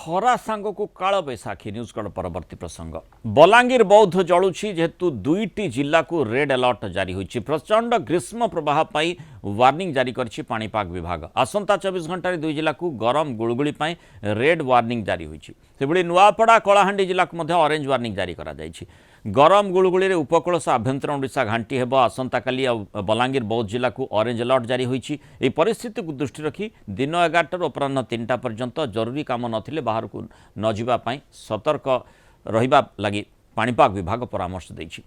खरा सांग को काल बैसाखी न्यूज कड़ परवर्ती प्रसंग बलांगीर बौद्ध जलुची जेहेतु दुईटी जिला को रेड अलर्ट जारी होईछि। प्रचंड ग्रीष्म प्रवाह पाई वार्निंग जारी करछि पाणीपाग विभाग। आसंता 24 घंटा दुई जिला को गरम गुळगुळी पाई रेड वार्निंग जारी होईछि। सेबळी नुआपड़ा कलाहांडी जिला को मध्ये ऑरेंज वार्निंग जारी करा जाईछि। गरम गुळगुळी रे उपकूल सह आभ्यंतर ओडिशा घांटी हेबो। आसंता काली बलांगीर बौद्ध जिला को ऑरेंज अलर्ट जारी होईछि। एही परिस्थिति को दृष्टि रखी दिन 11 अपराह्न 3टा पर्यंत जरूरी काम नथिले बाहर को न जिबा पाई सतर्क रहिबा लागि पाणीपाग विभाग परामर्श दैछि।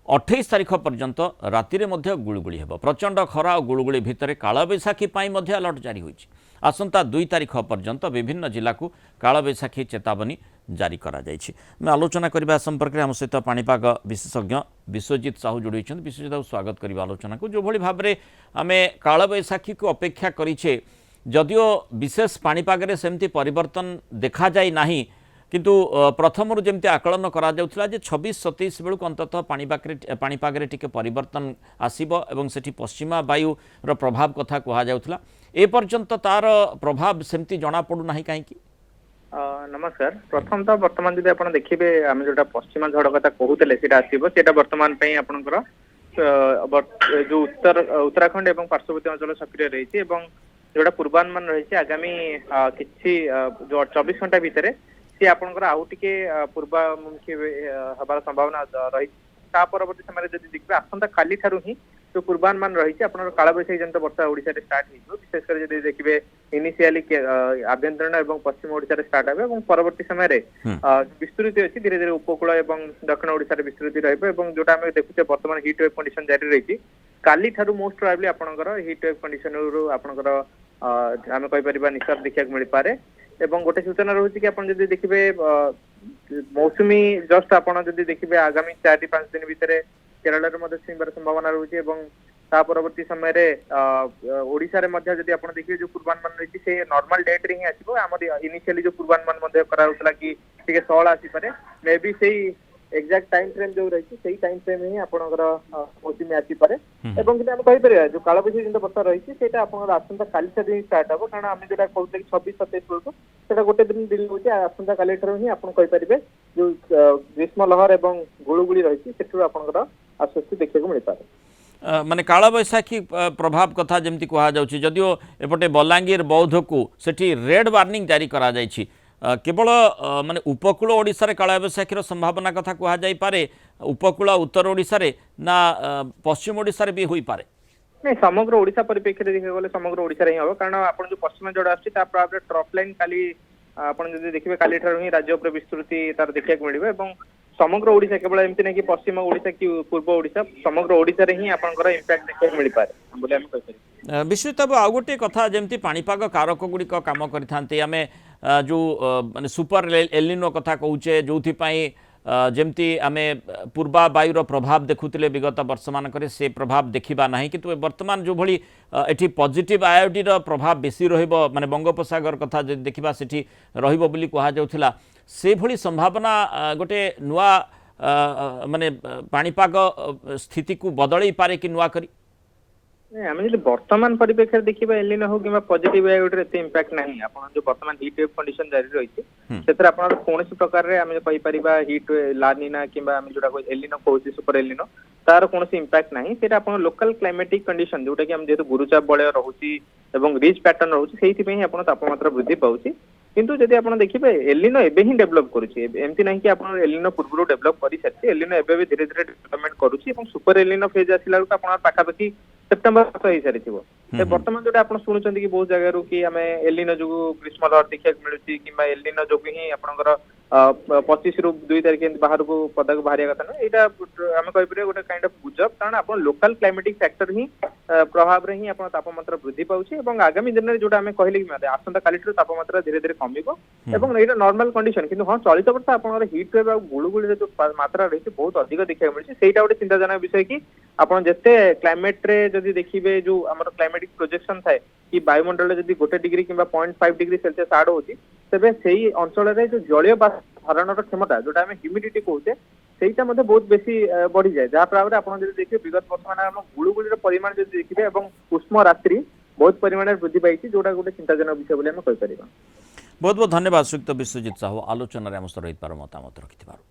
28 तारिख पर्यंत राति मध्य गुळगुळी हेबो। प्रचंड खरा और गुळगुळी भितर कालबैशाखी पाई मध्य अलर्ट जारी होईछि। आसंता 2 तारिख पर्यंत विभिन्न जिला को कालबैशाखी चेतावनी जारी करा जायछि। मैं आलोचना करबा संपर्क में आम सहित पाणीपाग विशेषज्ञ विश्वजित साहू जोड़ी होइछन। विश्वजित साहू स्वागत करबा आलोचना को। जो भली भाबरे आमे कालबैशाखी को अपेक्षा करिछे जदियो विशेष पाणीपाग रे सेमती परिवर्तन देखा जाय नाही, किंतु प्रथम जमी आकलन करा जाउथला जे 26-27 बेलू अंततः पाणीपाग रे टिके परिवर्तन आसीबो एवं सेठी पश्चिमा वायु रो प्रभाव कथा कहा जाउथला। ए पर्यंत तार प्रभाव सेमती जणा पडु नाही काहे की? नमस्कार। प्रथम तो वर्तमान जदि आपण देखिबे आमे जोटा पश्चिमा झड़ कथा कहूतले सेटा आसीबो, सेटा वर्तमान पई आपनकर जो उत्तराखंड एवं पार्श्ववर्ती अंचल सक्रिय रहिछि एवं जोटा पूर्वानुमान रहिछि आगामी किछि जो 24 घंटा भितरे सी आपनकर आउ टिके पूर्वामुखी हबार संभावना रही। ता परवर्ती समय जदि देखबे आसंता काली ठारू ही जो पूर्वानुमान रही आपनकर कालबैशाखी जंत वर्षा ओडिसा रे स्टार्ट हिजो। विशेष कर जदि देखबे इनिशियली आभ्यंतरण एवं पश्चिम ओडिसा रे स्टार्ट होबे एवं परवर्ती समय रे विस्तृति अछि धीरे धीरे उपकूल एवं दक्षिण ओडिसा रे विस्तृति रहबे एवं जोटा हम देखुचे वर्तमान हीट वेव कंडीशन जारी रही। काली ठारू मोस्ट प्रोबेबली आपनकर हीट वेव कंडीशन रो आपनकर आमे कहि परिबा निसार देखिया मिल पारे। एवं गोटे सूचना रही कि आपन जदि देखिबे मौसुमी जस्ट आपन जदि देखिबे आगामी 4-5 दिन भितर केरल रे मध्य छुईबार संभावना रही एवं ता परवर्ती समय रे ओडिसा रे मध्य जदि आपन देखिबे जो पूर्वानुमान रही से नॉर्मल डेट रे ही आसीबो। हमर इनिशियली जो पूर्वानुमान मध्य करा होतला कि टिके 16 आसी पारे, मे बी सेही एग्जैक्ट टाइम फ्रेम जो रही सेही टाइम फ्रेम ही आपनकर मौसुमी आसी पारे। एवं कि हम कहि परिया जो कालबैशाखी जंत वर्षा रही सेटा आपनकर आसंता काली से दिन स्टार्ट हो, कारण हम जेटा कहते 26-27 बेलू सेटा गोटे दिन दिन होचे। आसंता काली ठारू ही आपन कहि परिबे जो ग्रीष्म लहर एवं गुळगुळी रही सेठू आपनकर आश्वस्ति देखिया को मिल पारे। माने कालबैशाखी प्रभाव कथा जमती कहा जाउछि, जदियो एपटे बलांगीर बौद्ध को सेठी रेड वार्निंग जारी करा जाइछि। केवल माने उपकूल ओडिसा रे कालबैशाखीर संभावना कथा कहा जाई पारे, उपकूल उत्तर ओडिसा रे ना पश्चिम ओडिसा रे भी होई पारे? नहीं, समग्र ओडिशा परिप्रेक्षी देखा गले समग्र ओडिशा रे ही हो, कारण आपण जो पश्चिम झड़ आछि ता प्रभाव ट्रफ लाइन काली आपण जदि देखिबे काली ठारू ही राज्य उपर विस्तृति तार देखिया को मिलिबे एवं समग्र ओडिशा केवल एमती नहीं कि पश्चिम ओडिशा कि पूर्व ओडिशा समग्र ओडिशा रे ही आपनकर इंपैक्ट देखिया को मिल पारे बोले हम कहि पारे। विशेषतः आ गोटे कथा जमती पाणीपाग कारक गुड़िक काम करथांते आमे जो माने सुपर एलिनो कथा कहूचे, जोथि पाई जमती आमे पूर्वा वायुर प्रभाव देखुतिले विगत वर्ष मानकरे से प्रभाव देखिबा नाही, किंतु वर्तमान जो भली एठी पॉजिटिव आयोडी रो प्रभाव बेसी रहिबो, माने बंगोपसागर कथा जे देखिबा सेठी रहिबो बोली कहा जाउथिला, से भली संभावना गोटे नुआ माने पाणीपाग स्थिति को बदलई पारे कि नुआ करी? आम जो वर्तमान परिप्रेक्षी देखिए एलिनो हो कि पॉजिटिव आयोडी एते इंपैक्ट नहीं। आपण जो वर्तमान हीट वेव कंडीशन जारी रही सेतरा आपण कोनोसी प्रकार रे आमे कहि परिबा हीट लानिना किबा आमे जोटा को एलिनो कहूची सुपर एलिनो तार कोनोसी इंपैक्ट नहीं। सेटा आपण लोकल क्लाइमेटिक कंडीशन जोटा कि हम जेतु गुरुचाप बलय रहूची एवं रिच पैटर्न रहूची सेहिति पे ही आपण तापमात्रा वृद्धि पाउची। किंतु जदि आपण देखिबे एलिनो एबे ही डेवलप करूची, एमती नहीं कि आपण एलिनो पूर्व डेवलप करि सारछि। एलिनो एबे भी धीरे धीरे डेवलपमेंट करूची एवं सुपर एलिनो फेज आसिला को आपण पाखापाखि सेप्टेम्बर मास ही सारी थी। वर्तमान जो आप शुणुंट कि बहुत जगह कि आम एलिनो जो ग्रीष्म लहर देखा मिलूँ कि एलिनो जो ही आपंकर 25 ରୁ 2 तारिख बाहर को पदाक बाहर कथा ना यहाँ आम कहीपर गोटे काइंड ऑफ गुजब, कारण आप लोकल क्लाइमेटिक फैक्टर ही प्रभाव रे ही तापमात्रा वृद्धि पाउछि एवं आगामी दिन में जोटा आम कहले कि आसंता काली तापमात्रा धीरे धीरे कमिबो एवं एटा नॉर्मल कंडीशन। किंतु हाँ चलित वर्ष आपनकर हीट वेव और गुळगुळी जो मात्रा रही बहुत अधिक देखा मिलछि, सेटा गोटे चिंताजनक विषय कि आपन जते क्लाइमेट रे जदि देखिबे जो हमर क्लाइमेटिक प्रोजेक्शन थाए कि वायुमंडल जदि 1 डिग्री किंबा 0.5 डिग्री सेल्सियस आड होछि तेबे सेही अंचल रे जो जलीय धारणर क्षमता जोटा आम ह्यूमिडिटी कहूचे सेटा मध्ये बहुत बेसी बढ़ी जाए, जहाँ प्रभाव में आप देखिए विगत वर्ष मान गुळगुळीर परिमाण जदि देखिबे एवं उष्म रात्रि बहुत परिमाण वृद्धि पाई, जोटा गोटे चिंताजनक विषय बोली हम कहि परिबा। बहुत बहुत धन्यवाद श्रीयुक्त विश्वजित साहू आलोचन आम सहित मतामत रखिथिबारु।